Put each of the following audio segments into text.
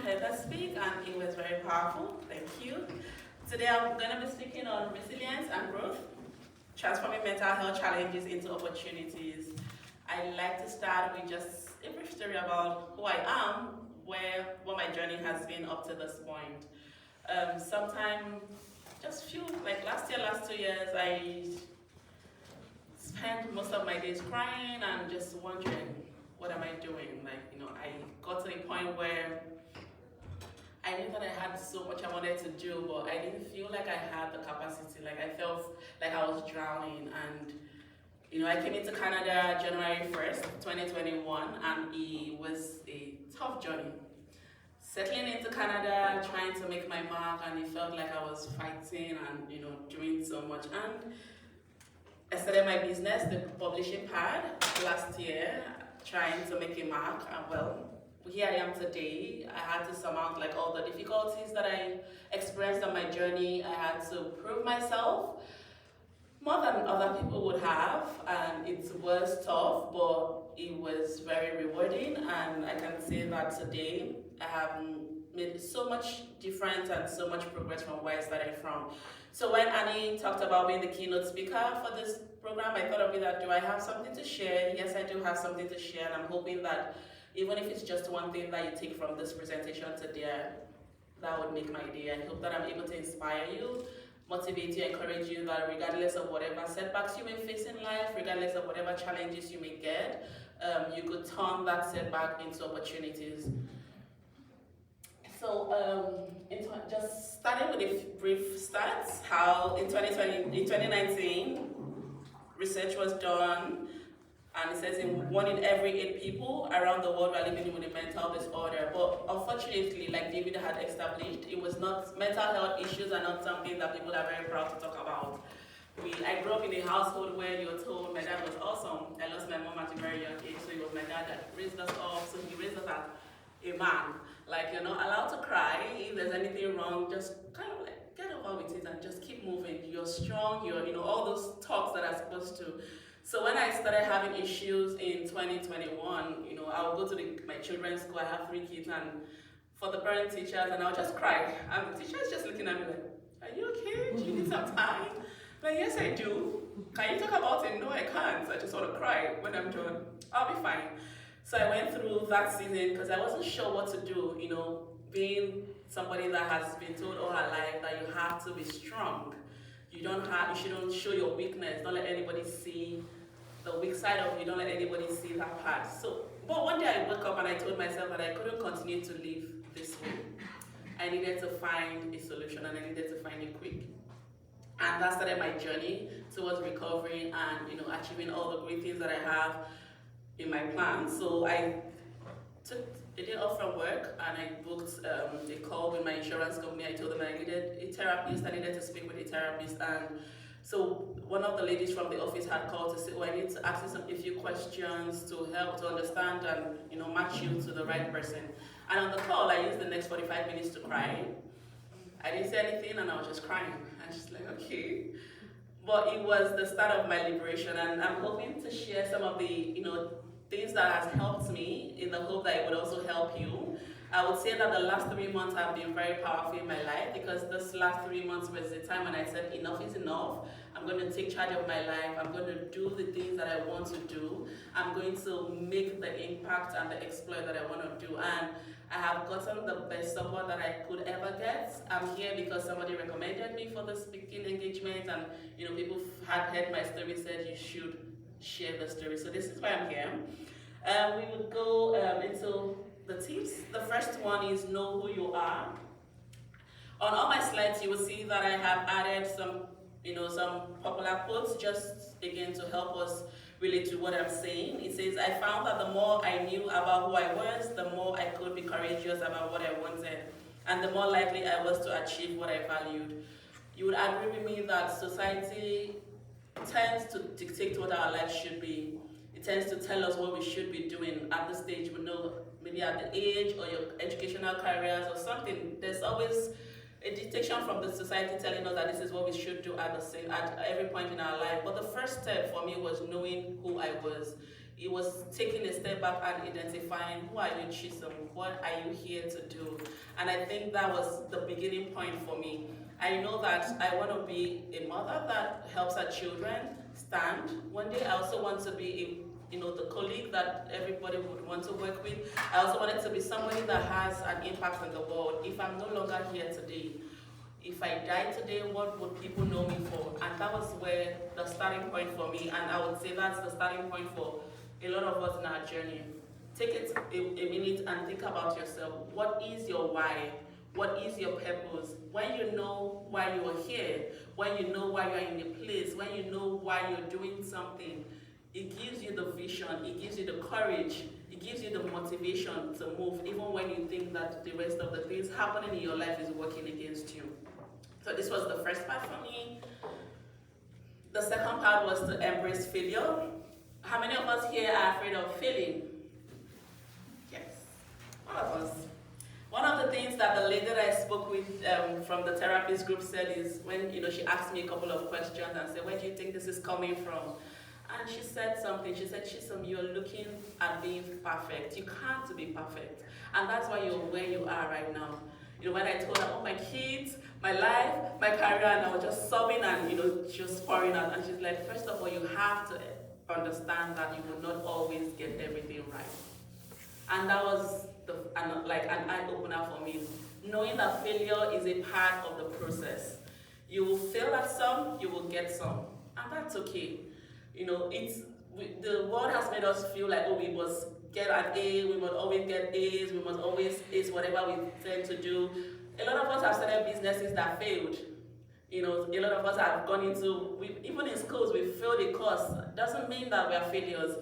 heard her speak and it was very powerful. Thank you. Today I'm going to be speaking on resilience and growth, transforming mental health challenges into opportunities. I'd like to start with just a brief story about who I am, what my journey has been up to this point. Sometime, just few, like last 2 years, I spent most of my days crying and just wondering, what am I doing? I got to a point where I knew that I had so much I wanted to do, but I didn't feel like I had the capacity. Like I felt like I was drowning. And I came into Canada January 1st, 2021, and it was a tough journey. Settling into Canada, trying to make my mark, and it felt like I was fighting and doing so much. And I started my business, the publishing pad, last year, trying to make a mark. And well, here I am today. I had to surmount all the difficulties that I experienced on my journey. I had to prove myself more than other people would have, and it was tough, but it was very rewarding. And I can say that today I have made so much difference and so much progress from where I started from. So when Annie talked about being the keynote speaker for this program, I thought of it that, do I have something to share? Yes, I do have something to share, and I'm hoping that even if it's just one thing that you take from this presentation today, that would make my day. I hope that I'm able to inspire you, motivate you, encourage you that regardless of whatever setbacks you may face in life, regardless of whatever challenges you may get, you could turn that setback into opportunities. So just starting with a brief start, how in 2019, research was done, and it says one in every 8 people around the world are living with a mental disorder. But unfortunately, like David had established, mental health issues are not something that people are very proud to talk about. I grew up in a household where you were told my dad was awesome. I lost my mom at a very young age, so it was my dad that raised us up. So he raised us as a man. You're not allowed to cry. If there's anything wrong, just kind of get over with it and just keep moving. You're strong, all those talks that are supposed to. So when I started having issues in 2021, I would go to my children's school. I have 3 kids, and for the parent teachers, and I'll just cry. And the teacher's just looking at me like, are you okay? Do you need some time? Yes, I do. Can you talk about it? No, I can't. I just want to cry. When I'm done, I'll be fine. So I went through that season because I wasn't sure what to do, being somebody that has been told all her life that you have to be strong. You shouldn't show your weakness. Don't let anybody see the weak side of you. Don't let anybody see that part. But one day I woke up and I told myself that I couldn't continue to live this way. I needed to find a solution, and I needed to find it quick. And that started my journey towards recovery and achieving all the great things that I have in my plan. So I took a day off from work and I booked a call with my insurance company. I told them I needed a therapist. I needed to speak with a therapist. And so one of the ladies from the office had called to say, I need to ask you a few questions to help to understand and match you to the right person. And on the call, I used the next 45 minutes to cry. I didn't say anything and I was just crying. I was just like, okay. But it was the start of my liberation, and I'm hoping to share some of the things that has helped me in the hope that it would also help you. I would say that the last 3 months have been very powerful in my life, because this last 3 months was the time when I said enough is enough. I'm going to take charge of my life. I'm going to do the things that I want to do. I'm going to make the impact and the exploit that I want to do. And I have gotten the best support that I could ever get. I'm here because somebody recommended me for the speaking engagement, and people had heard my story, said you should share the story. So this is why I'm here. We would go into the tips. The first one is know who you are. On all my slides, you will see that I have added some popular quotes, just again to help us relate to what I'm saying. It says, I found that the more I knew about who I was, the more I could be courageous about what I wanted, and the more likely I was to achieve what I valued. You would agree with me that society tends to dictate what our life should be. It tends to tell us what we should be doing at this stage. We know maybe at the age or your educational careers or something, there's always a dictation from the society telling us that this is what we should do at every point in our life. But the first step for me was knowing who I was. It was taking a step back and identifying, who are you, Chisholm? What are you here to do? And I think that was the beginning point for me. I know that I want to be a mother that helps her children stand. One day I also want to be the colleague that everybody would want to work with. I also wanted to be somebody that has an impact on the world. If I'm no longer here today, if I die today, what would people know me for? And that was where the starting point for me, and I would say that's the starting point for a lot of us in our journey. Take it a minute and think about yourself. What is your why? What is your purpose? When you know why you are here, when you know why you're in a place, when you know why you're doing something, it gives you the vision, it gives you the courage, it gives you the motivation to move, even when you think that the rest of the things happening in your life is working against you. So this was the first part for me. The second part was to embrace failure. How many of us here are afraid of failing? Yes, all of us. One of the things that the lady that I spoke with from the therapist group said is when she asked me a couple of questions and said, where do you think this is coming from? And she said something. She said, Chisholm, you're looking at being perfect. You can't be perfect. And that's why you're where you are right now. When I told her, oh, my kids, my life, my career, and I was just sobbing and, just pouring out. And she's like, first of all, you have to understand that you will not always get everything right. And that was an eye-opener for me. Knowing that failure is a part of the process. You will fail at some, you will get some. And that's okay. The world has made us feel like, oh, we must get an A, we must always get A's, we must always ace whatever we tend to do. A lot of us have started businesses that failed. A lot of us have gone into, even in schools, we failed a course. Doesn't mean that we are failures.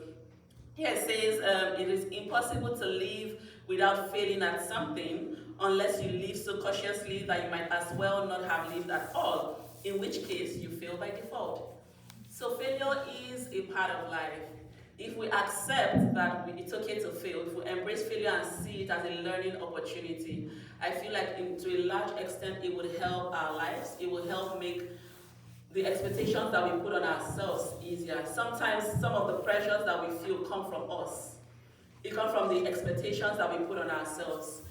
Here it says, it is impossible to live without failing at something unless you live so cautiously that you might as well not have lived at all, in which case you fail by default. So failure is a part of life. If we accept that it's okay to fail, if we embrace failure and see it as a learning opportunity, I feel like to a large extent it would help our lives. It will help make the expectations that we put on ourselves easier. Sometimes some of the pressures that we feel come from us. It comes from the expectations that we put on ourselves.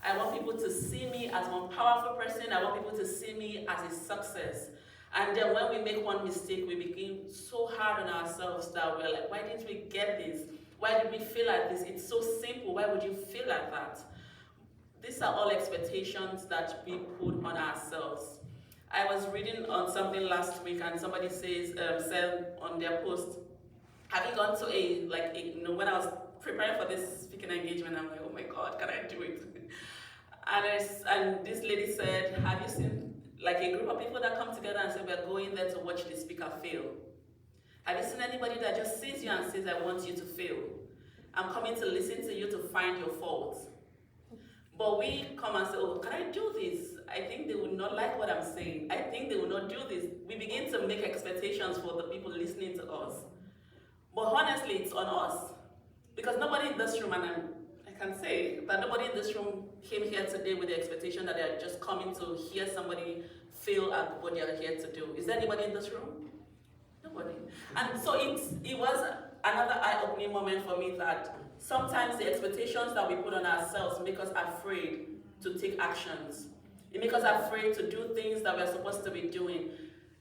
I want people to see me as one powerful person. I want people to see me as a success. And then when we make one mistake, we begin so hard on ourselves that we're like, why didn't we get this? Why did we feel like this? It's so simple. Why would you feel like that? These are all expectations that we put on ourselves. I was reading on something last week and somebody said on their post, have you gone to when I was preparing for this speaking engagement, I'm like, oh my God, can I do it? And this lady said, have you seen a group of people that come together and say, we're going there to watch the speaker fail? Have you seen anybody that just sees you and says, I want you to fail? I'm coming to listen to you to find your faults. But we come and say, oh, can I do this? I think they would not like what I'm saying. I think they will not do this. We begin to make expectations for the people listening to us. But honestly, it's on us. Because nobody in this room, and I can say that nobody in this room came here today with the expectation that they're just coming to hear somebody fail at what they're here to do. Is there anybody in this room? Nobody. And so it was another eye-opening moment for me that sometimes the expectations that we put on ourselves make us afraid to take actions. It makes us afraid to do things that we're supposed to be doing.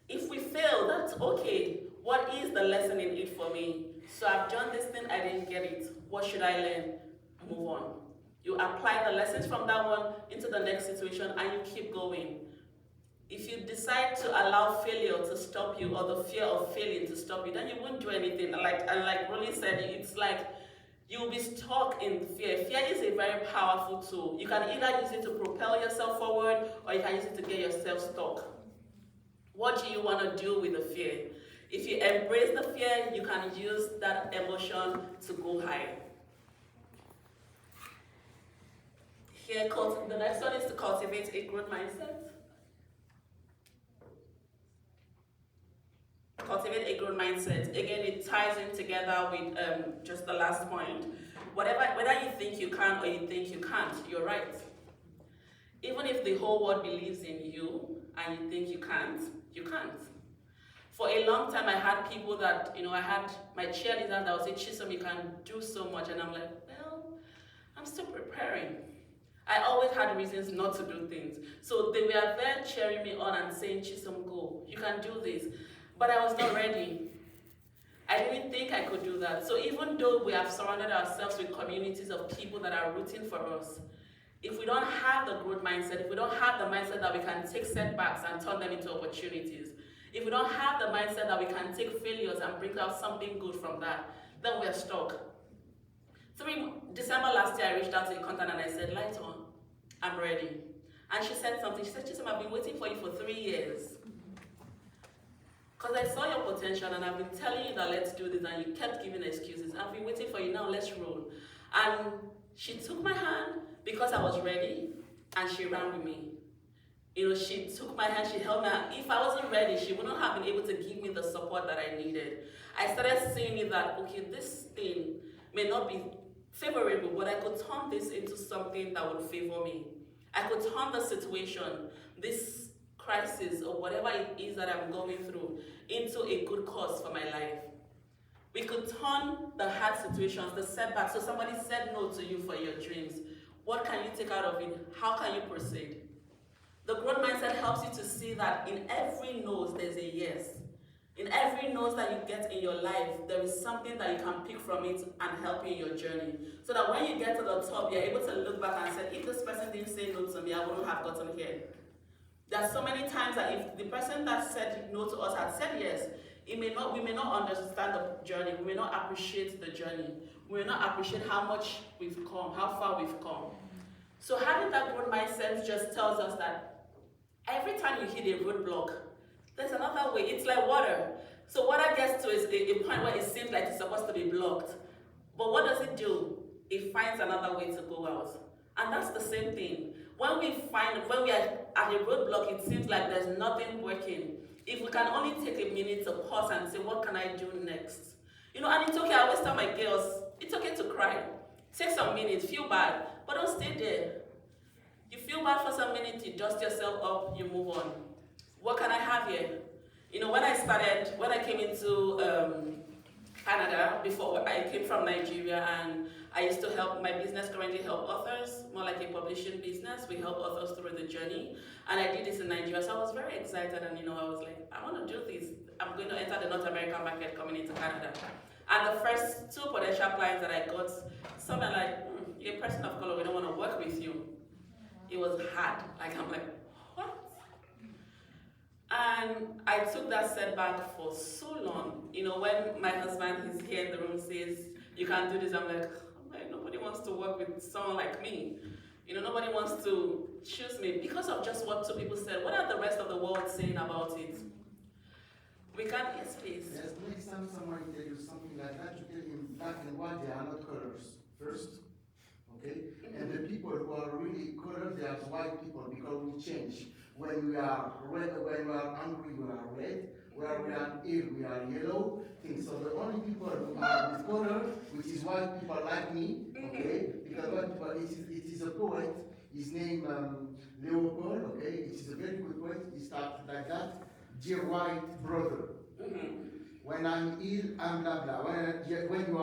If we fail, that's okay. What is the lesson in it for me? So I've done this thing, I didn't get it. What should I learn? Move on. You apply the lessons from that one into the next situation and you keep going. If you decide to allow failure to stop you or the fear of failing to stop you, then you won't do anything. Like Rolly said, it's like you'll be stuck in fear. Fear is a very powerful tool. You can either use it to propel yourself forward or you can use it to get yourself stuck. What do you want to do with the fear? If you embrace the fear, you can use that emotion to go high. Here, the next one is to cultivate a growth mindset. Cultivate a growth mindset. Again, it ties in together with just the last point. Whether you think you can or you think you can't, you're right. Even if the whole world believes in you and you think you can't, you can't. For a long time, I had people that, I had my cheerleaders that would say, Chisom, you can do so much. And I'm like, well, I'm still preparing. I always had reasons not to do things. So they were there cheering me on and saying, Chisom, go, you can do this. But I was not ready. I didn't think I could do that. So even though we have surrounded ourselves with communities of people that are rooting for us, if we don't have the growth mindset, if we don't have the mindset that we can take setbacks and turn them into opportunities, if we don't have the mindset that we can take failures and bring out something good from that, then we're stuck. So in December last year, I reached out to a contact and I said, Light on, I'm ready. And she said something. She said, Chisom, I've been waiting for you for 3 years. Because I saw your potential and I've been telling you that let's do this and you kept giving excuses. I've been waiting for you, now let's roll. And she took my hand because I was ready and she ran with me. She took my hand, she held my hand. If I wasn't ready, she wouldn't have been able to give me the support that I needed. I started seeing it that, okay, this thing may not be favorable, but I could turn this into something that would favor me. I could turn the situation, this crisis or whatever it is that I'm going through, into a good cause for my life. We could turn the hard situations, the setbacks. So somebody said no to you for your dreams. What can you take out of it? How can you proceed? The growth mindset helps you to see that in every no, there's a yes. In every no that you get in your life, there is something that you can pick from it and help you in your journey. So that when you get to the top, you're able to look back and say, if this person didn't say no to me, I wouldn't have gotten here. There are so many times that if the person that said no to us had said yes, we may not understand the journey, we may not appreciate the journey, we may not appreciate how much we've come, how far we've come. So having that growth mindset just tells us that every time you hit a roadblock, there's another way. It's like water. So water gets to a point where it seems like it's supposed to be blocked. But what does it do? It finds another way to go out. And that's the same thing. When we are at a roadblock, it seems like there's nothing working. If we can only take a minute to pause and say, what can I do next? And it's okay, I always tell my girls, it's okay to cry. Take some minutes, feel bad, but don't stay there. You feel bad for some minutes, you dust yourself up, you move on. What can I have here? When I came into Canada, before I came from Nigeria, and I used to help, my business currently help authors, more like a publishing business. We help authors through the journey. And I did this in Nigeria, so I was very excited, and I was like, I want to do this. I'm going to enter the North American market coming into Canada. And the first 2 potential clients that I got, some are like, you're a person of color, we don't want to work with you. It was hard. I'm like, what? And I took that setback for so long. When my husband is here in the room says, you can't do this, I'm like, nobody wants to work with someone like me. Nobody wants to choose me because of just what 2 people said. What are the rest of the world saying about it? We can't, yes, please. Yes, next time somebody tells you something like that, you tell him black and white, they are not colors first. Okay? And the people who are really colored, they are white people because we change. When we are red, when we are angry, we are red. When we are ill, we are yellow. Things. So the only people who are with color, which is white people like me, okay? Because white people, it is a poet. His name Leopold, okay? It is a very good poet. He starts like that. Dear white brother, when I'm ill, I'm blah blah. When you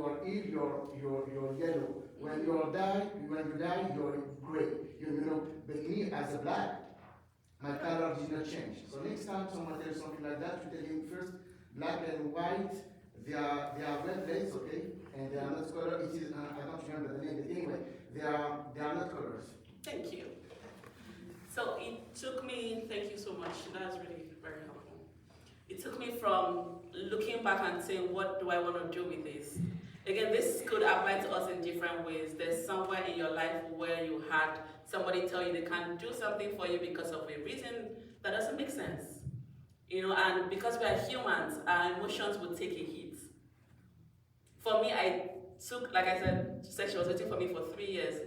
are ill, you're yellow. When you die, you're gray. But me as a black, my color did not change. So next time someone tells something like that, you tell him first, black and white, they are red blades, okay, and they are not color. It is I don't remember the name, but anyway, they are not colors. Thank you. So it took me. Thank you so much. That's really very helpful. It took me from looking back and saying, what do I want to do with this? Again, this could apply to us in different ways. There's somewhere in your life where you had somebody tell you they can't do something for you because of a reason that doesn't make sense. And because we are humans, our emotions would take a hit. For me, I took, like I said, she was waiting for me for 3 years.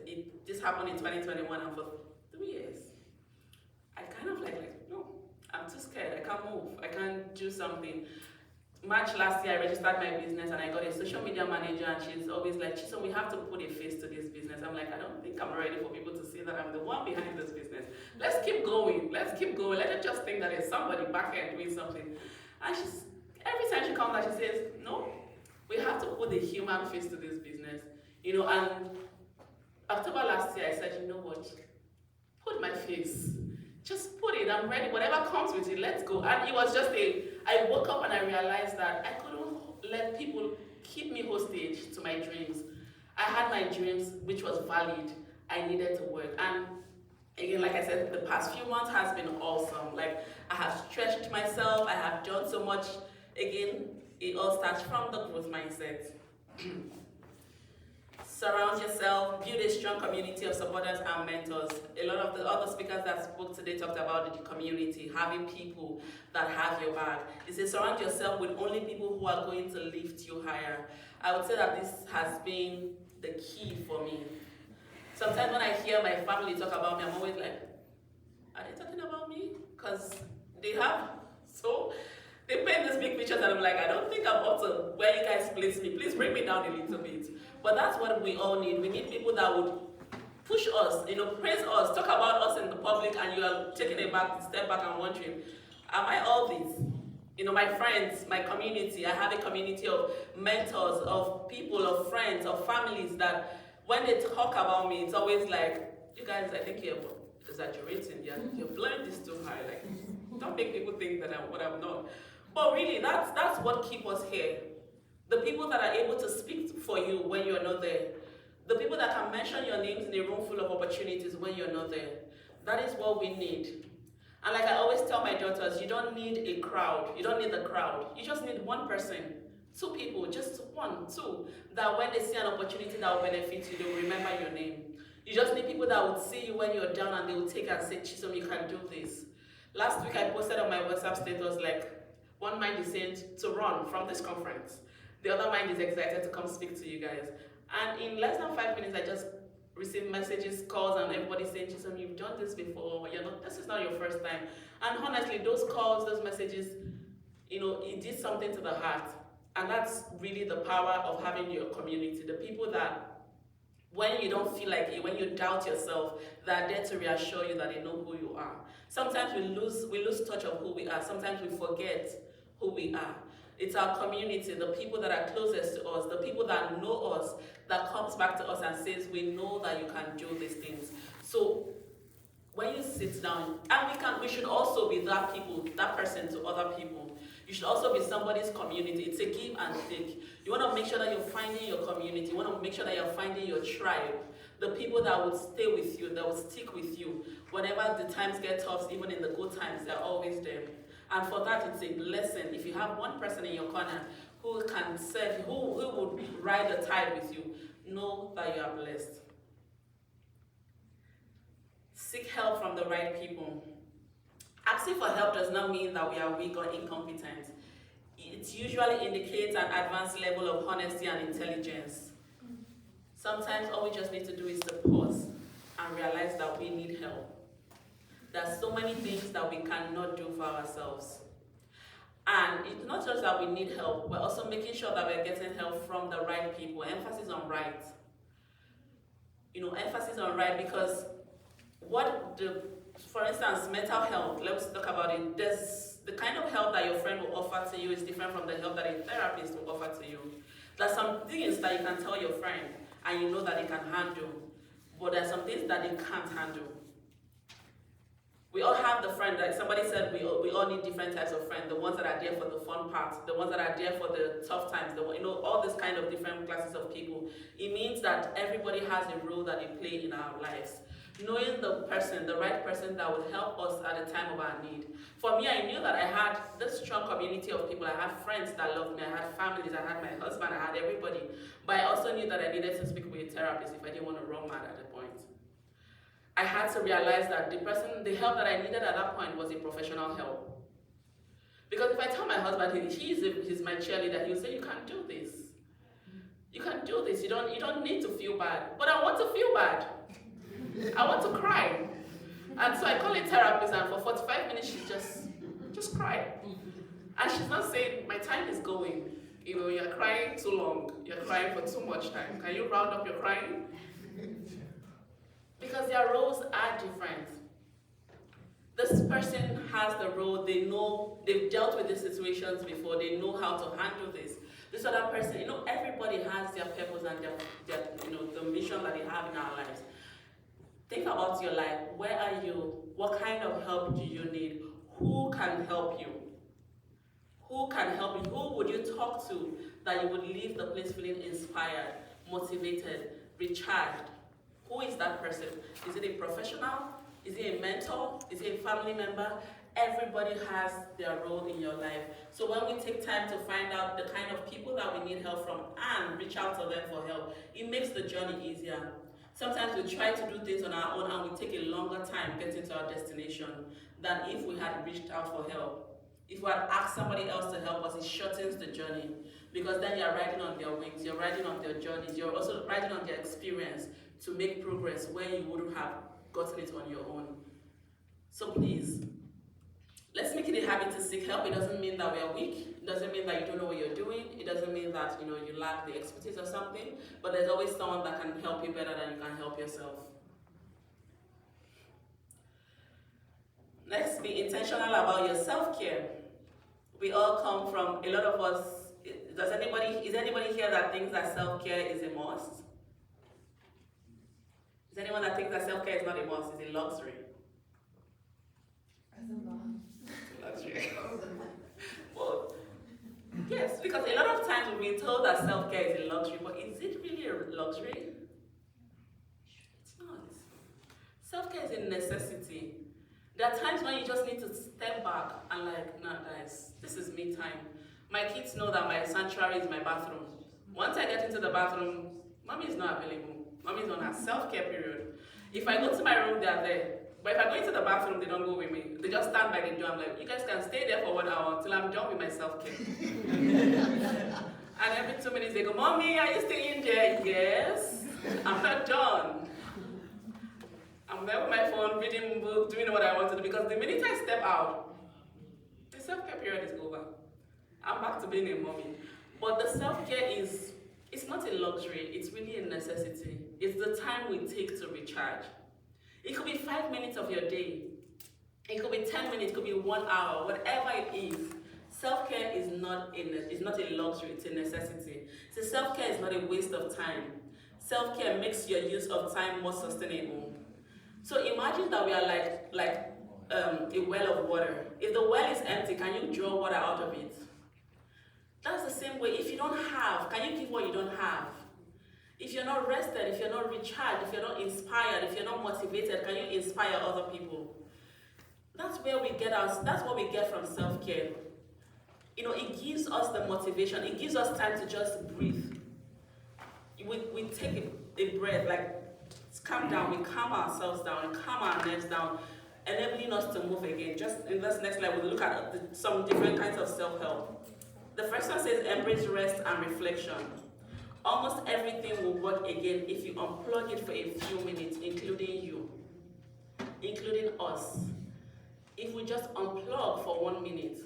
This happened in 2021, and for 3 years, I kind of no, I'm too scared, I can't move, I can't do something. March last year, I registered my business and I got a social media manager, and she's always like, Chisom, we have to put a face to this business. I'm like, I don't think I'm ready for people to see that I'm the one behind this business. let's keep going, let's keep going. Let her just think that there's somebody back here doing something. And every time she comes out, she says, no, we have to put the human face to this business. And October last year, I said, you know what? Put my face. Just put it, I'm ready. Whatever comes with it, let's go. And it was just I woke up and I realized that I couldn't let people keep me hostage to my dreams. I had my dreams, which was valid. I needed to work. And again, like I said, the past few months has been awesome. Like, I have stretched myself, I have done so much. Again, it all starts from the growth mindset. Surround yourself, build a strong community of supporters and mentors. A lot of the other speakers that spoke today talked about the community, having people that have your back. They say surround yourself with only people who are going to lift you higher. I would say that this has been the key for me. Sometimes when I hear my family talk about me, I'm always like, are they talking about me? Because they paint this big picture and I'm like, I don't think I'm up to where you guys place me. Please bring me down a little bit. But that's what we all need. We need people that would push us, praise us, talk about us in the public, and you are taking a step back and wondering, am I all this? My friends, my community, I have a community of mentors, of people, of friends, of families that when they talk about me, it's always like, you guys, I think you're exaggerating, you're blowing this too high. Like, don't make people think that I'm what I'm not. But really, that's what keeps us here. The people that are able to speak for you when you're not there. The people that can mention your names in a room full of opportunities when you're not there. That is what we need. And like I always tell my daughters, you don't need a crowd. You don't need the crowd. You just need one person, two people, just one, two, that when they see an opportunity that will benefit you, they will remember your name. You just need people that would see you when you're down and they will take and say, Chisom, you can do this. Last week I posted on my WhatsApp status, like, one mind is saying to run from this conference. The other mind is excited to come speak to you guys. And in less than 5 minutes, I just received messages, calls, and everybody saying, Chisom, you've done this before, this is not your first time. And honestly, those calls, those messages, it did something to the heart. And that's really the power of having your community. The people that, when you don't feel like it, when you doubt yourself, they're there to reassure you that they know who you are. Sometimes we lose touch of who we are. Sometimes we forget who we are. It's our community, the people that are closest to us, the people that know us, that comes back to us and says, we know that you can do these things. So when you sit down, and we should also be that person to other people. You should also be somebody's community. It's a give and take. You want to make sure that you're finding your community. You want to make sure that you're finding your tribe. The people that will stay with you, that will stick with you. Whenever the times get tough, even in the good times, they're always there. And for that, it's a blessing. If you have one person in your corner who can serve, who would ride the tide with you, know that you are blessed. Seek help from the right people. Asking for help does not mean that we are weak or incompetent. It usually indicates an advanced level of honesty and intelligence. Sometimes all we just need to do is to pause and realize that we need help. There are so many things that we cannot do for ourselves. And it's not just that we need help, we're also making sure that we're getting help from the right people. Emphasis on right. Emphasis on right, because for instance, mental health, let's talk about it. There's the kind of help that your friend will offer to you is different from the help that a therapist will offer to you. There's some things that you can tell your friend and you know that they can handle, but there's some things that they can't handle. We all have the friend, like somebody said, we all need different types of friends. The ones that are there for the fun part, the ones that are there for the tough times, all this kind of different classes of people. It means that everybody has a role that they play in our lives. Knowing the right person that would help us at the time of our need. For me, I knew that I had this strong community of people. I had friends that loved me, I had families, I had my husband, I had everybody. But I also knew that I needed to speak with a therapist if I didn't want to run mad at the point. I had to realize that the help that I needed at that point was a professional help. Because if I tell my husband he's my cheerleader, he'll say, you can do this. You can do this. You don't need to feel bad. But I want to feel bad. I want to cry. And so I call a therapist, and for 45 minutes she just cried. And she's not saying, my time is going. You're crying too long. You're crying for too much time. Can you round up your crying? Because their roles are different. this person has the role, they know, they've dealt with these situations before, they know how to handle this. This other person, everybody has their purpose and their the mission that they have in our lives. Think about your life. Where are you? What kind of help do you need? Who can help you? Who can help you? Who would you talk to that you would leave the place feeling inspired, motivated, recharged? Who is that person? Is it a professional? Is it a mentor? Is it a family member? Everybody has their role in your life. So when we take time to find out the kind of people that we need help from and reach out to them for help, it makes the journey easier. Sometimes we try to do things on our own and we take a longer time getting to our destination than if we had reached out for help. If we had asked somebody else to help us, it shortens the journey, because then you're riding on their wings, you're riding on their journeys, you're also riding on their experience to make progress where you wouldn't have gotten it on your own. So please, let's make it a habit to seek help. It doesn't mean that we are weak. It doesn't mean that you don't know what you're doing. It doesn't mean that you lack the expertise or something. But there's always someone that can help you better than you can help yourself. Next, be intentional about your self-care. We all come from, a lot of us, is anybody here that thinks that self-care is a must? Is anyone that thinks that self-care is not a must, it's a luxury? As a mom. Luxury. Well, yes, because a lot of times we've been told that self-care is a luxury, but is it really a luxury? It's not. Self-care is a necessity. There are times when you just need to step back and nah guys, this is me time. My kids know that my sanctuary is my bathroom. Once I get into the bathroom, mommy is not available. Mommy is on her self-care period. If I go to my room, they are there. But if I go into the bathroom, they don't go with me. They just stand by the door. I'm like, you guys can stay there for 1 hour until I'm done with my self-care. And every 2 minutes they go, Mommy, are you still in there? Yes. I'm not done. I'm there with my phone, reading a book, doing what I want to do, because the minute I step out, the self-care period is over. I'm back to being a mommy. But the self-care it's not a luxury, it's really a necessity. It's the time we take to recharge. It could be 5 minutes of your day. It could be 10 minutes, it could be 1 hour, whatever it is. Self-care is not a luxury, it's a necessity. So self-care is not a waste of time. Self-care makes your use of time more sustainable. So imagine that we are like a well of water. If the well is empty, can you draw water out of it? That's the same way. If you don't have, can you give what you don't have? If you're not rested, if you're not recharged, if you're not inspired, if you're not motivated, can you inspire other people? That's what we get from self-care. It gives us the motivation. It gives us time to just breathe. We take a breath, calm down, we calm ourselves down, calm our nerves down, enabling us to move again. Just in this next slide, we'll look at some different kinds of self-help. The first one says embrace rest and reflection. Almost everything will work again if you unplug it for a few minutes, including you, including us. If we just unplug for 1 minute.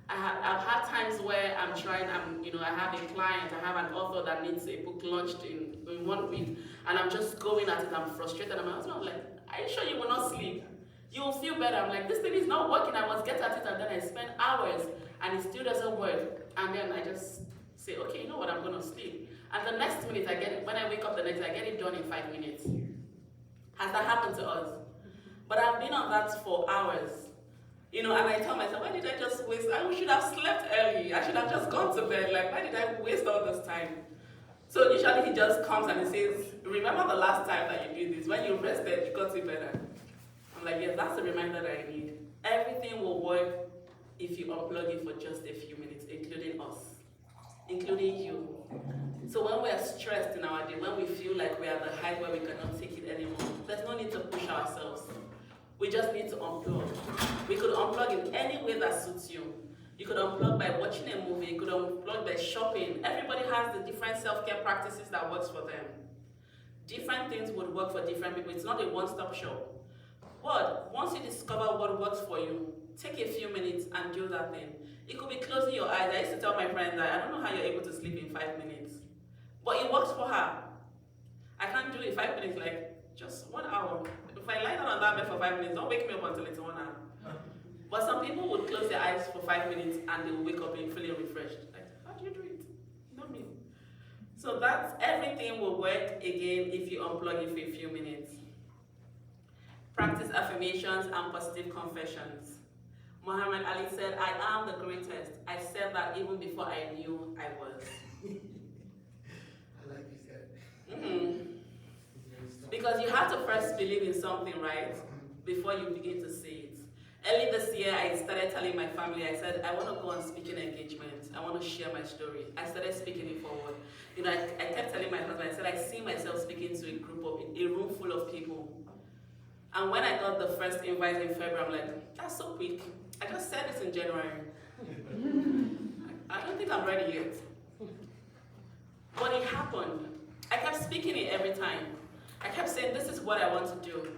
I've had times where I have a client, I have an author that needs a book launched in 1 week, and I'm just going at it, I'm frustrated, and my husband was like, are you sure you will not sleep? You will feel better. I'm like, this thing is not working, I must get at it, and then I spend hours, and it still doesn't work, and then I just say, okay, you know what, I'm going to sleep. And the next minute, when I wake up the next day, I get it done in 5 minutes. Has that happened to us? But I've been on that for hours. And I tell myself, why did I just waste? I should have slept early. I should have just gone to bed. Why did I waste all this time? So usually he just comes and he says, remember the last time that you did this? When you rested, you got it better. I'm like, yes, that's the reminder that I need. Everything will work if you unplug it for just a few minutes, including us, including you. So when we are stressed in our day, when we feel like we are at the height where we cannot take it anymore, there's no need to push ourselves. We just need to unplug. We could unplug in any way that suits you. You could unplug by watching a movie, you could unplug by shopping. Everybody has the different self-care practices that works for them. Different things would work for different people. It's not a one-stop shop. But once you discover what works for you, take a few minutes and do that thing. It could be closing your eyes. I used to tell my friend that I don't know how you're able to sleep in 5 minutes. But it works for her. I can't do it 5 minutes, just 1 hour. If I lie down on that bed for 5 minutes. Don't wake me up until it's 1 hour. But some people would close their eyes for 5 minutes and they will wake up being fully refreshed. Like, how do you do it? Not me. So that's everything will work again if you unplug it for a few minutes. Practice affirmations and positive confessions. Muhammad Ali said, I am the greatest. I said that even before I knew I was. I like this guy. Mm-hmm. Because you have to first believe in something, right? Before you begin to see it. Early this year, I started telling my family, I said, I want to go on speaking engagements. I want to share my story. I started speaking it forward. You know, I kept telling my husband, I said, I see myself speaking to a room full of people. And when I got the first invite in February, I'm like, that's so quick. I just said this in January. I don't think I'm ready yet. But it happened. I kept speaking it every time. I kept saying, this is what I want to do.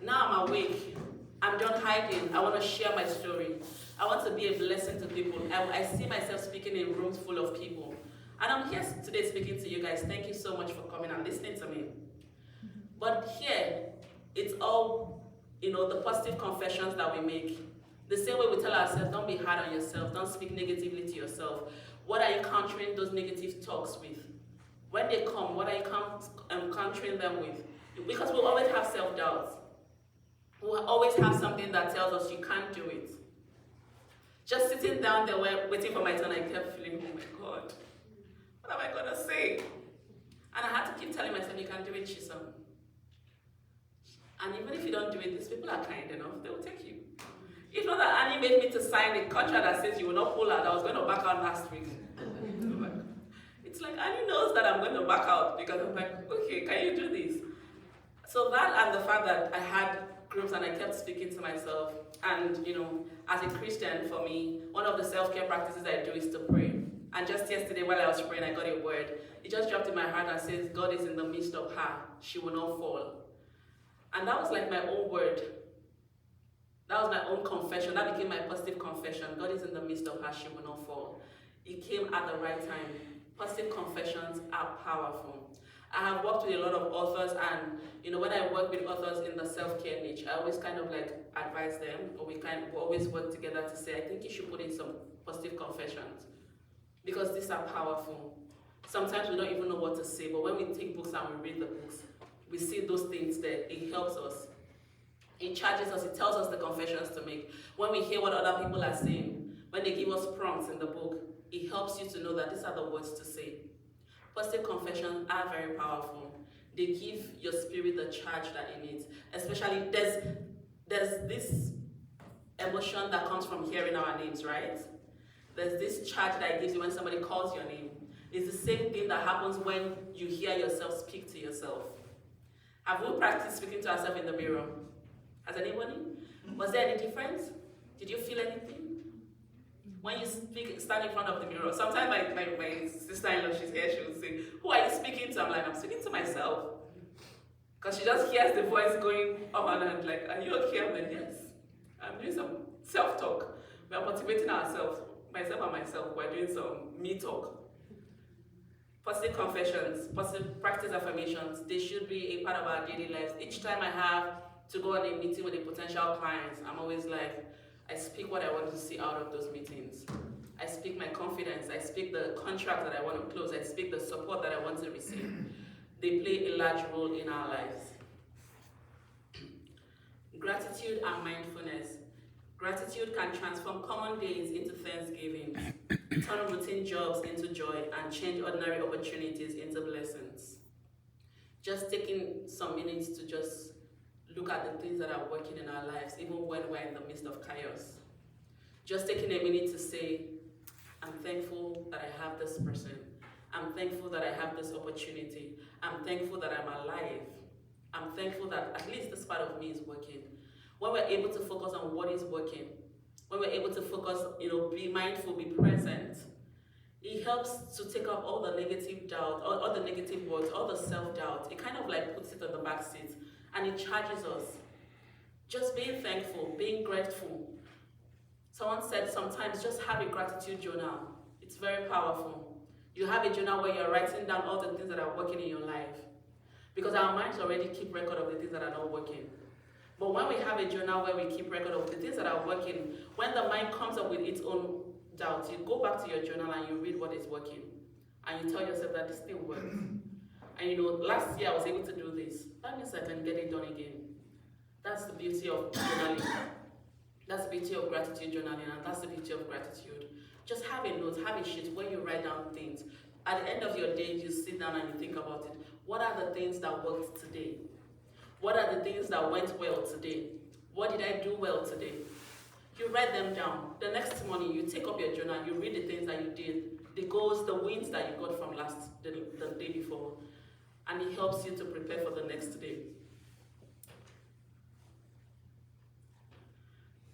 Now I'm awake. I'm done hiding. I want to share my story. I want to be a blessing to people. I see myself speaking in rooms full of people. And I'm here today speaking to you guys. Thank you so much for coming and listening to me. But here, it's all, you know, the positive confessions that we make. The same way we tell ourselves, don't be hard on yourself. Don't speak negatively to yourself. What are you countering those negative talks with? When they come, what are you countering them with? Because we always have self-doubts. We always have something that tells us you can't do it. Just sitting down there waiting for my turn, I kept feeling, oh my God, what am I going to say? And I had to keep telling myself, you can do it, Chisholm. And even if you don't do it, these people are kind enough, they will take you. It's not that Annie made me to sign a contract that says you will not pull out. I was going to back out last week. It's like Annie knows that I'm going to back out because I'm like, okay, can you do this? So that and the fact that I had groups and I kept speaking to myself. And, you know, as a Christian, for me, one of the self-care practices I do is to pray. And just yesterday while I was praying, I got a word. It just dropped in my heart and says, God is in the midst of her. She will not fall. And that was like my own word. That was my own confession. That became my positive confession. God is in the midst of her. She will not fall. It came at the right time. Positive confessions are powerful. I have worked with a lot of authors, and you know, when I work with authors in the self-care niche, I always kind of like advise them, or we always work together to say, I think you should put in some positive confessions because these are powerful. Sometimes we don't even know what to say, but when we take books and we read the books, we see those things there. It helps us. It charges us. It tells us the confessions to make. When we hear what other people are saying, when they give us prompts in the book, it helps you to know that these are the words to say. Positive confessions are very powerful. They give your spirit the charge that it needs. Especially, there's this emotion that comes from hearing our names, right? There's this charge that it gives you when somebody calls your name. It's the same thing that happens when you hear yourself speak to yourself. Have we practiced speaking to ourselves in the mirror? Has anybody? Was there any difference? Did you feel anything? When you stand in front of the mirror, sometimes my sister-in-law, she's here, she will say, who are you speaking to? I'm like, I'm speaking to myself. Because she just hears the voice going up and I'm like, are you okay? I'm like, yes. I'm doing some self-talk. We are motivating ourselves, myself and myself. We're doing some me-talk. Positive confessions, positive practice affirmations, they should be a part of our daily lives. Each time I have to go on a meeting with a potential client, I'm always like, I speak what I want to see out of those meetings. I speak my confidence. I speak the contract that I want to close. I speak the support that I want to receive. They play a large role in our lives. Gratitude and mindfulness. Gratitude can transform common days into thanksgiving, turn routine jobs into joy, and change ordinary opportunities into blessings. Just taking some minutes to just look at the things that are working in our lives, even when we're in the midst of chaos. Just taking a minute to say, I'm thankful that I have this person. I'm thankful that I have this opportunity. I'm thankful that I'm alive. I'm thankful that at least this part of me is working. When we're able to focus on what is working, when we're able to focus, be mindful, be present, it helps to take up all the negative doubt, all the negative words, all the self-doubt. It kind of like puts it on the back seat. And it charges us. Just being thankful, being grateful. Someone said sometimes just have a gratitude journal. It's very powerful. You have a journal where you're writing down all the things that are working in your life. Because our minds already keep record of the things that are not working. But when we have a journal where we keep record of the things that are working, when the mind comes up with its own doubts, you go back to your journal and you read what is working. And you tell yourself that this still works. And last year I was able to do this. That means I can get it done again. That's the beauty of journaling. That's the beauty of gratitude journaling, and that's the beauty of gratitude. Just have a note, have a sheet where you write down things. At the end of your day, you sit down and you think about it. What are the things that worked today? What are the things that went well today? What did I do well today? You write them down. The next morning, you take up your journal, you read the things that you did, the goals, the wins that you got from the day before, and it helps you to prepare for the next day.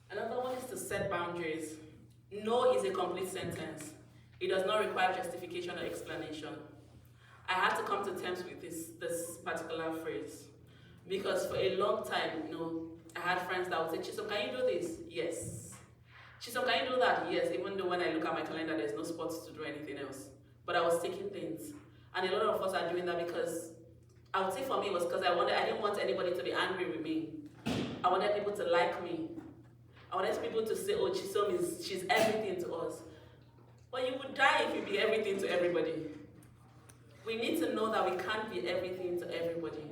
Another one is to set boundaries. No is a complete sentence. It does not require justification or explanation. I had to come to terms with this particular phrase because for a long time, I had friends that would say, Chisom, can you do this? Yes. Chisom, can you do that? Yes, even though when I look at my calendar, there's no spots to do anything else. But I was taking things. And a lot of us are doing that because, I would say for me, it was because I didn't want anybody to be angry with me. I wanted people to like me. I wanted people to say, oh, Chisom she's everything to us. But you would die if you be everything to everybody. We need to know that we can't be everything to everybody.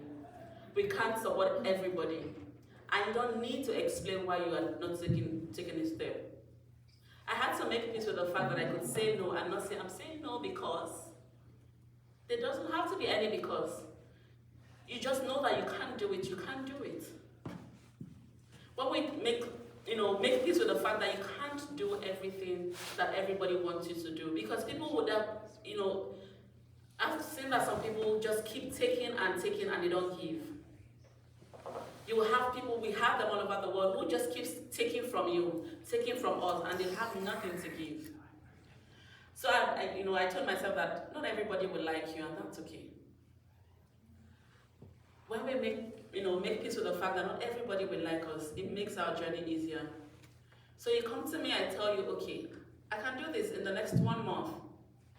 We can't support everybody. And you don't need to explain why you are not taking a step. I had to make peace with the fact that I could say no and not say, I'm saying no because. There doesn't have to be any because. You just know that you can't do it, you can't do it. When we make peace with the fact that you can't do everything that everybody wants you to do. Because people would have, I've seen that some people just keep taking and they don't give. You will have people, we have them all over the world, who just keeps taking from you, taking from us, and they have nothing to give. So I told myself that not everybody will like you, and that's okay. When we make peace with the fact that not everybody will like us, it makes our journey easier. So you come to me, I tell you, okay, I can do this in the next 1 month.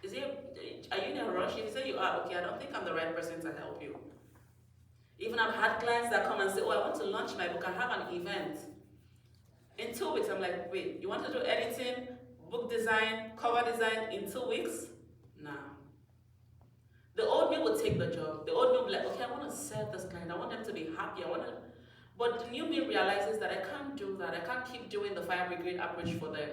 Are you in a rush? If you say you are, okay, I don't think I'm the right person to help you. Even I've had clients that come and say, oh, I want to launch my book, I have an event. In 2 weeks, I'm like, wait, you want to do editing, book design, cover design in 2 weeks? Nah. The old me will take the job. The old me will be like, okay, I want to serve this client. I want them to be happy. But the new me realizes that I can't do that. I can't keep doing the fire brigade approach for them.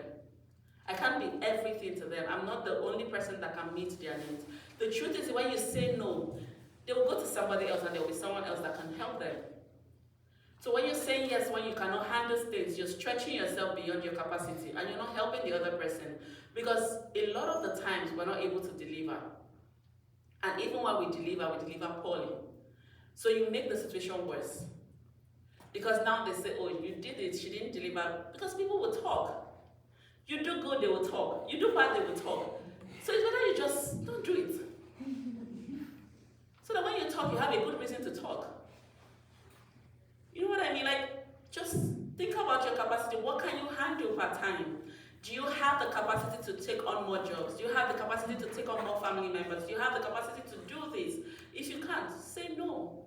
I can't be everything to them. I'm not the only person that can meet their needs. The truth is, when you say no, they will go to somebody else and there will be someone else that can help them. So when you're saying yes, when you cannot handle things, you're stretching yourself beyond your capacity and you're not helping the other person. Because a lot of the times we're not able to deliver. And even when we deliver poorly. So you make the situation worse. Because now they say, oh, you did it, she didn't deliver. Because people will talk. You do good, they will talk. You do bad, they will talk. So it's better you just don't do it. So that when you talk, you have a good reason to talk. You know what I mean? Just think about your capacity. What can you handle per time? Do you have the capacity to take on more jobs? Do you have the capacity to take on more family members? Do you have the capacity to do this? If you can't, say no.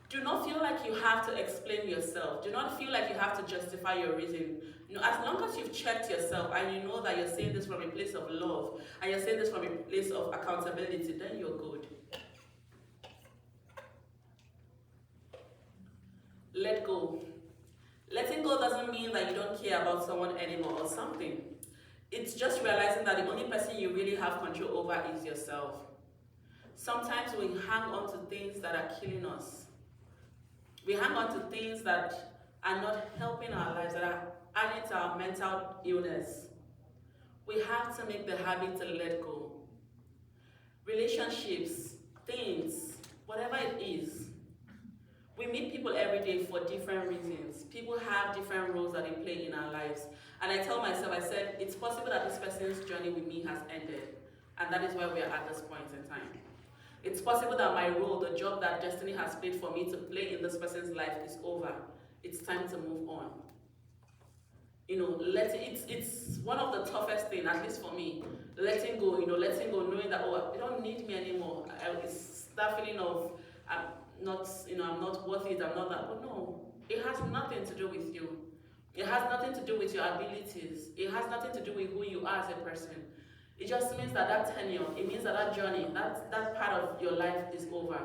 Do not feel like you have to explain yourself. Do not feel like you have to justify your reason. As long as you've checked yourself and you know that you're saying this from a place of love and you're saying this from a place of accountability, then you're good. Let go. Letting go doesn't mean that you don't care about someone anymore or something. It's just realizing that the only person you really have control over is yourself. Sometimes we hang on to things that are killing us. We hang on to things that are not helping our lives, that are adding to our mental illness. We have to make the habit to let go. Relationships, things, whatever it is. We meet people every day for different reasons. People have different roles that they play in our lives. And I tell myself, I said, it's possible that this person's journey with me has ended. And that is where we are at this point in time. It's possible that my role, the job that destiny has paid for me to play in this person's life is over. It's time to move on. It's one of the toughest things, at least for me, letting go, knowing that, oh, they don't need me anymore. It's that feeling of, I'm not worth it, I'm not that. But no, it has nothing to do with you. It has nothing to do with your abilities. It has nothing to do with who you are as a person. It just means that that tenure, it means that that journey, that part of your life is over.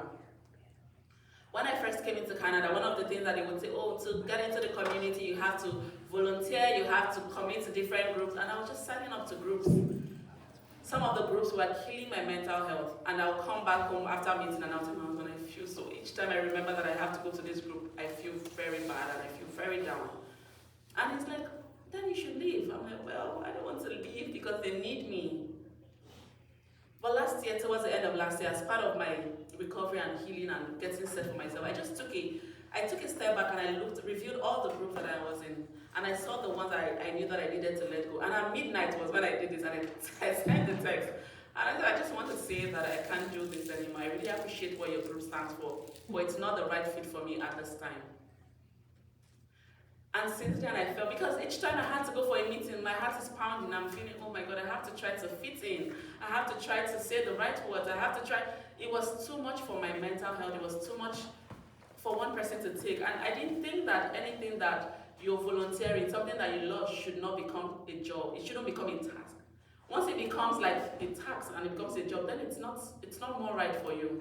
When I first came into Canada, one of the things that they would say, oh, to get into the community, you have to volunteer, you have to commit to different groups, and I was just signing up to groups. Some of the groups were killing my mental health, and I'll come back home after meeting and I'll tell my husband, I feel so, each time I remember that I have to go to this group, I feel very bad and I feel very down. And he's like, then you should leave. I'm like, well, I don't want to leave because they need me. But last year, towards the end of last year, as part of my recovery and healing and getting set for myself, I took a step back and I reviewed all the groups that I was in, and I saw the ones that I knew that I needed to let go. And at midnight was when I did this, and I sent the text. And I said, I just want to say that I can't do this anymore. I really appreciate what your group stands for, but it's not the right fit for me at this time. And since then I felt, because each time I had to go for a meeting, my heart is pounding. I'm feeling, oh my God, I have to try to fit in. I have to try to say the right words. I have to try. It was too much for my mental health. It was too much for one person to take. And I didn't think that anything that you're volunteering, something that you love, should not become a job. It shouldn't become a task. Once it becomes like a task and it becomes a job, then it's not more right for you.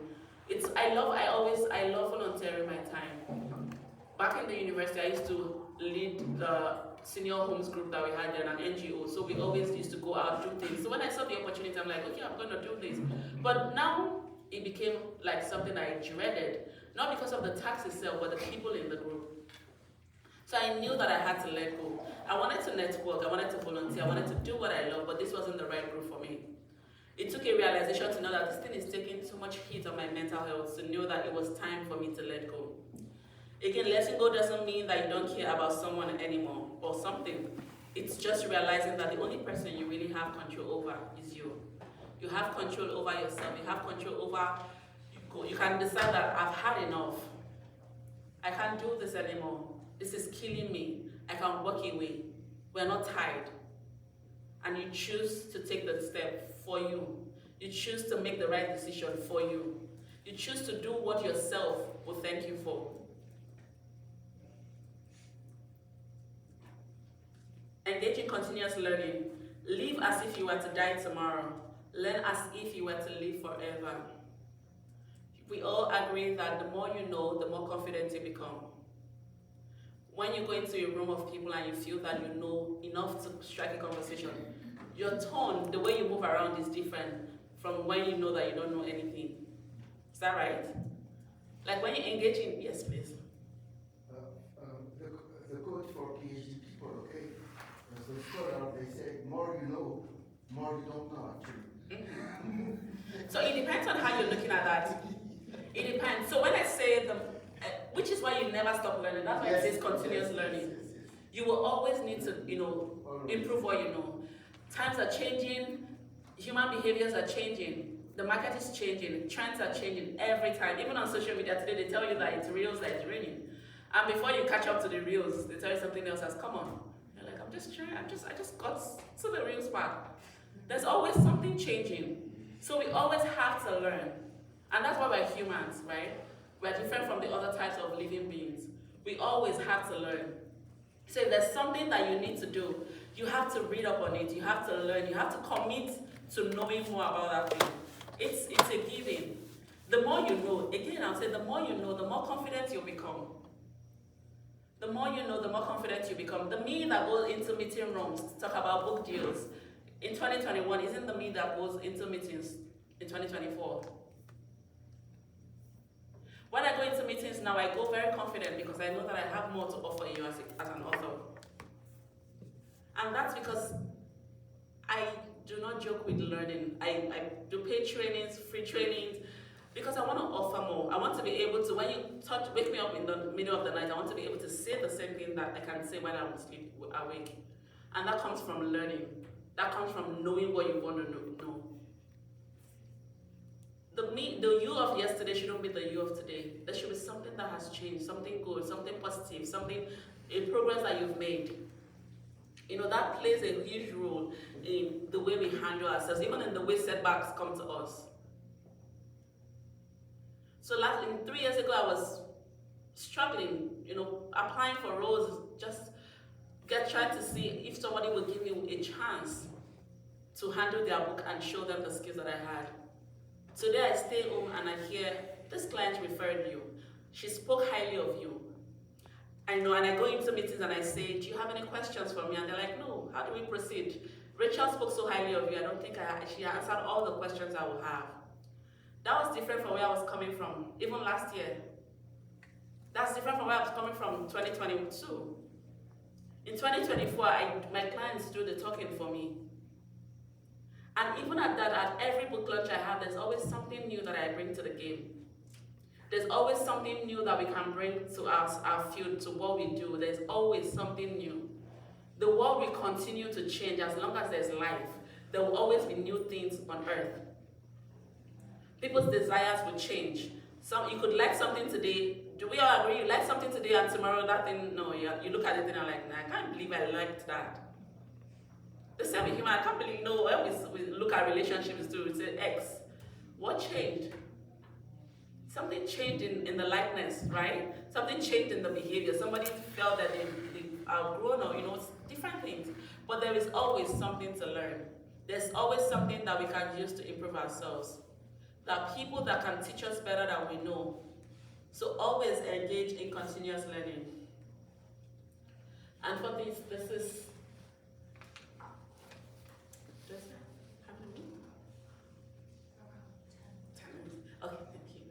I love volunteering my time. Back in the university, I used to lead the senior homes group that we had there, an NGO, so we always used to go out and do things. So when I saw the opportunity, I'm like, okay, I'm going to do this. But now it became like something I dreaded, not because of the task itself, but the people in the group. So I knew that I had to let go. I wanted to network, I wanted to volunteer, I wanted to do what I love, but this wasn't the right group for me. It took a realization to know that this thing is taking too much hit on my mental health, to know that it was time for me to let go. Again, letting go doesn't mean that you don't care about someone anymore or something. It's just realizing that the only person you really have control over is you. You have control over yourself. You have control over, you can decide that I've had enough. I can't do this anymore. This is killing me. I can walk away. We're not tied. And you choose to take the step for you. You choose to make the right decision for you. You choose to do what yourself will thank you for. Engage in continuous learning. Live as if you were to die tomorrow. Learn as if you were to live forever. We all agree that the more you know, the more confident you become. When you go into a room of people and you feel that you know enough to strike a conversation, your tone, the way you move around is different from when you know that you don't know anything. Is that right? Like when you engage in, yes please. The quote for PhD people, okay? As a scholar, they say, more you know, more you don't know, actually. So it depends on how you're looking at that. It depends. So when I say which is why you never stop learning. That's why it says continuous learning. You will always need to, improve what you know. Times are changing. Human behaviors are changing. The market is changing. Trends are changing every time. Even on social media today, they tell you that it's reels, that it's raining. And before you catch up to the reels, they tell you something else has come on. You're like, I'm just trying. I just got to the reels part. There's always something changing. So we always have to learn. And that's why we're humans, right? We're different from the other types of living beings. We always have to learn. So if there's something that you need to do, you have to read up on it, you have to learn, you have to commit to knowing more about that thing. It's a giving. The more you know, again I'll say the more you know, the more confident you become. The more you know, the more confident you become. The me that goes into meeting rooms to talk about book deals in 2021 isn't the me that goes into meetings in 2024. When I go into meetings now, I go very confident because I know that I have more to offer you as an author. And that's because I do not joke with learning. I do paid trainings, free trainings, because I want to offer more. I want to be able to, when you wake me up in the middle of the night, I want to be able to say the same thing that I can say when I'm awake. And that comes from learning. That comes from knowing what you want to know. The you of yesterday shouldn't be the you of today. There should be something that has changed, something good, something positive, a progress that you've made. That plays a huge role in the way we handle ourselves, even in the way setbacks come to us. So 3 years ago, I was struggling, applying for roles, just trying to see if somebody will give me a chance to handle their book and show them the skills that I had. Today I stay home and I hear, this client referred you. She spoke highly of you. I know, and I go into meetings and I say, do you have any questions for me? And they're like, no, how do we proceed? Rachel spoke so highly of you, I don't think she answered all the questions I will have. That was different from where I was coming from, even last year. That's different from where I was coming from 2022. In 2024, my clients do the talking for me. And even at that, at every book launch I have, there's always something new that I bring to the game. There's always something new that we can bring to our field, to what we do. There's always something new. The world will continue to change as long as there's life. There will always be new things on earth. People's desires will change. You could like something today. Do we all agree? You like something today and tomorrow that thing, no, you look at it and you're like, nah, I can't believe I liked that. The same with human, I can't believe, when we look at relationships too, we say X. What changed? Something changed in the likeness, right? Something changed in the behavior. Somebody felt that they outgrown or, different things. But there is always something to learn. There's always something that we can use to improve ourselves. There are people that can teach us better than we know. So always engage in continuous learning. And for this is how many? 10 minutes. Okay, thank you.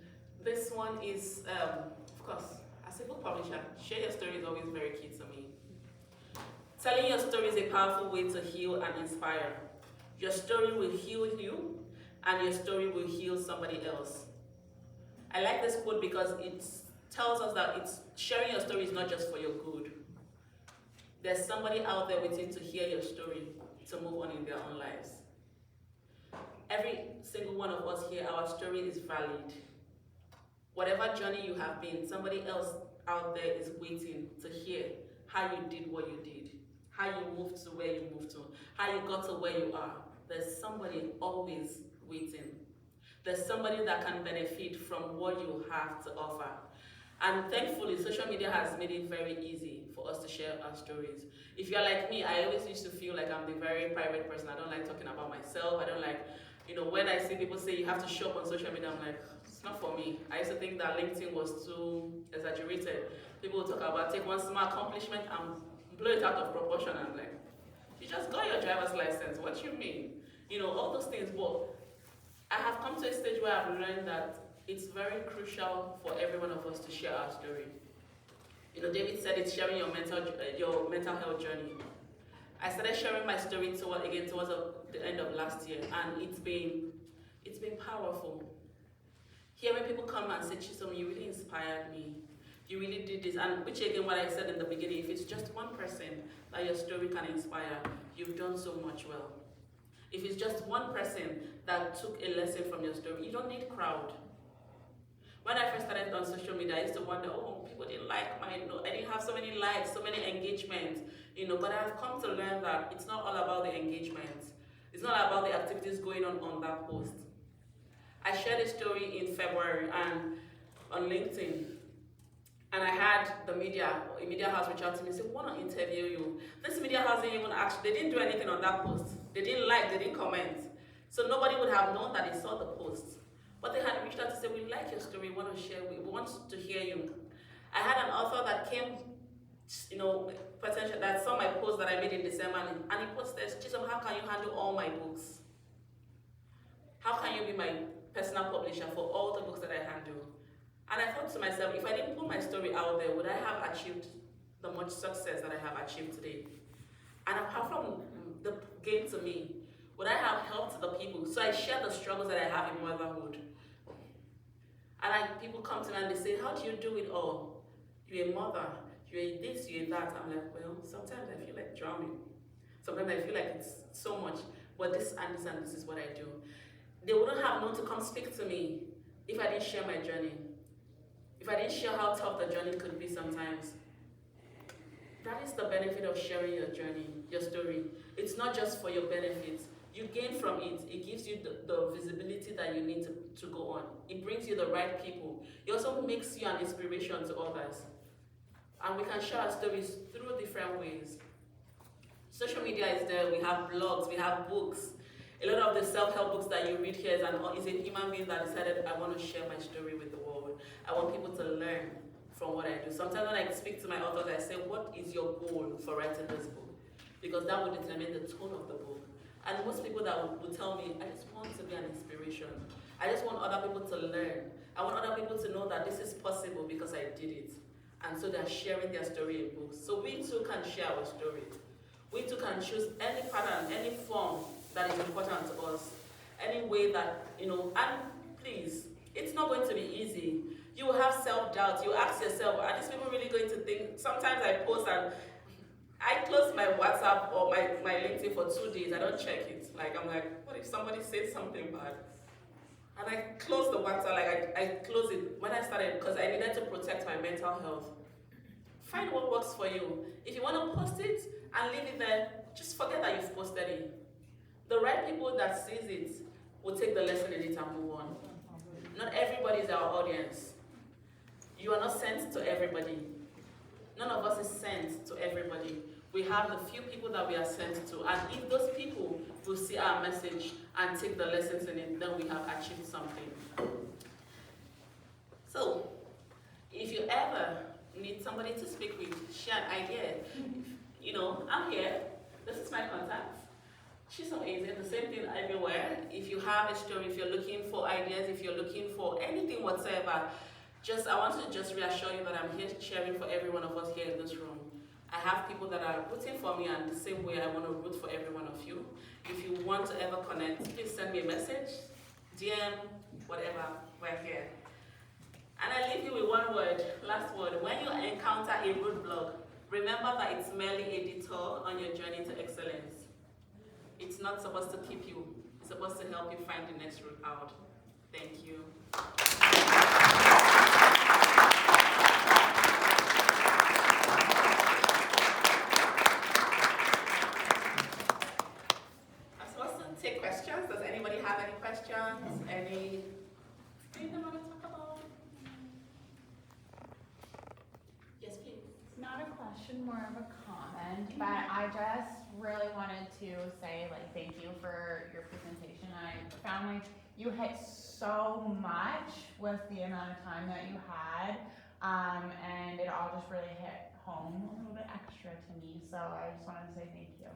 This one is, of course, as a book publisher, share your story is always very key to me. Telling your story is a powerful way to heal and inspire. Your story will heal you, and your story will heal somebody else. I like this quote because it tells us that sharing your story is not just for your good. There's somebody out there waiting to hear your story to move on in their own lives. Every single one of us here, our story is valid. Whatever journey you have been, somebody else out there is waiting to hear how you did what you did, how you moved to where you moved to, how you got to where you are. There's somebody always waiting. There's somebody that can benefit from what you have to offer. And thankfully, social media has made it very easy for us to share our stories. If you're like me, I always used to feel like I'm the very private person. I don't like talking about myself. I don't like, when I see people say you have to show up on social media, I'm like, it's not for me. I used to think that LinkedIn was too exaggerated. People would talk about take one small accomplishment and blow it out of proportion. I'm like, you just got your driver's license. What do you mean? All those things. But I have come to a stage where I've learned that it's very crucial for every one of us to share our story. David said it's sharing your mental health journey. I started sharing my story towards the end of last year, and it's been powerful. Hearing people come and say, Chisom, you really inspired me. You really did this. And which again, what I said in the beginning, if it's just one person that your story can inspire, you've done so much well. If it's just one person that took a lesson from your story, you don't need crowd. When I first started on social media, I used to wonder, people didn't like I didn't have so many likes, so many engagements, but I've come to learn that it's not all about the engagements. It's not about the activities going on that post. I shared a story in February and on LinkedIn, and I had a media house reach out to me and say, we want to interview you. This media house didn't even they didn't do anything on that post. They didn't like, they didn't comment. So nobody would have known that they saw the post. But they had reached out to say, we like your story, we want to share, we want to hear you. I had an author that came, potential that saw my post that I made in December, and he posted, Chisom, how can you handle all my books? How can you be my personal publisher for all the books that I handle? And I thought to myself, if I didn't put my story out there, would I have achieved the much success that I have achieved today? And apart from the gain to me, would I have helped the people? So I share the struggles that I have in motherhood. And people come to me and they say, how do you do it all? You're a mother, you're this, you're that. I'm like, well, sometimes I feel like drowning. Sometimes I feel like it's so much, but this and this and this is what I do. They wouldn't have known to come speak to me if I didn't share my journey. If I didn't share how tough the journey could be sometimes. That is the benefit of sharing your journey, your story. It's not just for your benefits. you gain from it. It gives you the visibility that you need to go on. It brings you the right people. It also makes you an inspiration to others. And we can share our stories through different ways. Social media is there, we have blogs, we have books. A lot of the self-help books that you read here is a human being that decided, I want to share my story with the world. I want people to learn from what I do. Sometimes when I speak to my authors, I say, what is your goal for writing this book? Because that will determine the tone of the book. And most people that will tell me, I just want to be an inspiration. I just want other people to learn. I want other people to know that this is possible because I did it. And so they're sharing their story in books. So we too can share our story. We too can choose any pattern, any form that is important to us. Any way that, and please, it's not going to be easy. You will have self-doubt. You ask yourself, are these people really going to think? Sometimes I post and I close my WhatsApp or my LinkedIn for 2 days. I don't check it. I'm like, what if somebody said something bad? And I close the WhatsApp, I close it when I started because I needed to protect my mental health. Find what works for you. If you want to post it and leave it there, just forget that you've posted it. The right people that sees it will take the lesson in it and move on. Not everybody is our audience. You are not sent to everybody. None of us is sent to everybody. We have the few people that we are sent to, and if those people will see our message and take the lessons in it, then we have achieved something. So, if you ever need somebody to speak with, share an idea, I'm here. This is my contact. She's amazing. The same thing everywhere. If you have a story, if you're looking for ideas, if you're looking for anything whatsoever, I want to just reassure you that I'm here cheering for every one of us here in this room. I have people that are rooting for me, and the same way I want to root for every one of you. If you want to ever connect, please send me a message, DM, whatever, we're here. And I leave you with one word, last word. When you encounter a roadblock, remember that it's merely a detour on your journey to excellence. It's not supposed to keep you. It's supposed to help you find the next route out. Thank you. I'm supposed to take questions. Does anybody have any questions? Anything they want to talk about? Yes, please. It's not a question, more of a comment, but I just really wanted to say, thank you for your presentation. I found you hit so much with the amount of time that you had, and it all just really hit home a little bit extra to me, so I just wanted to say thank you.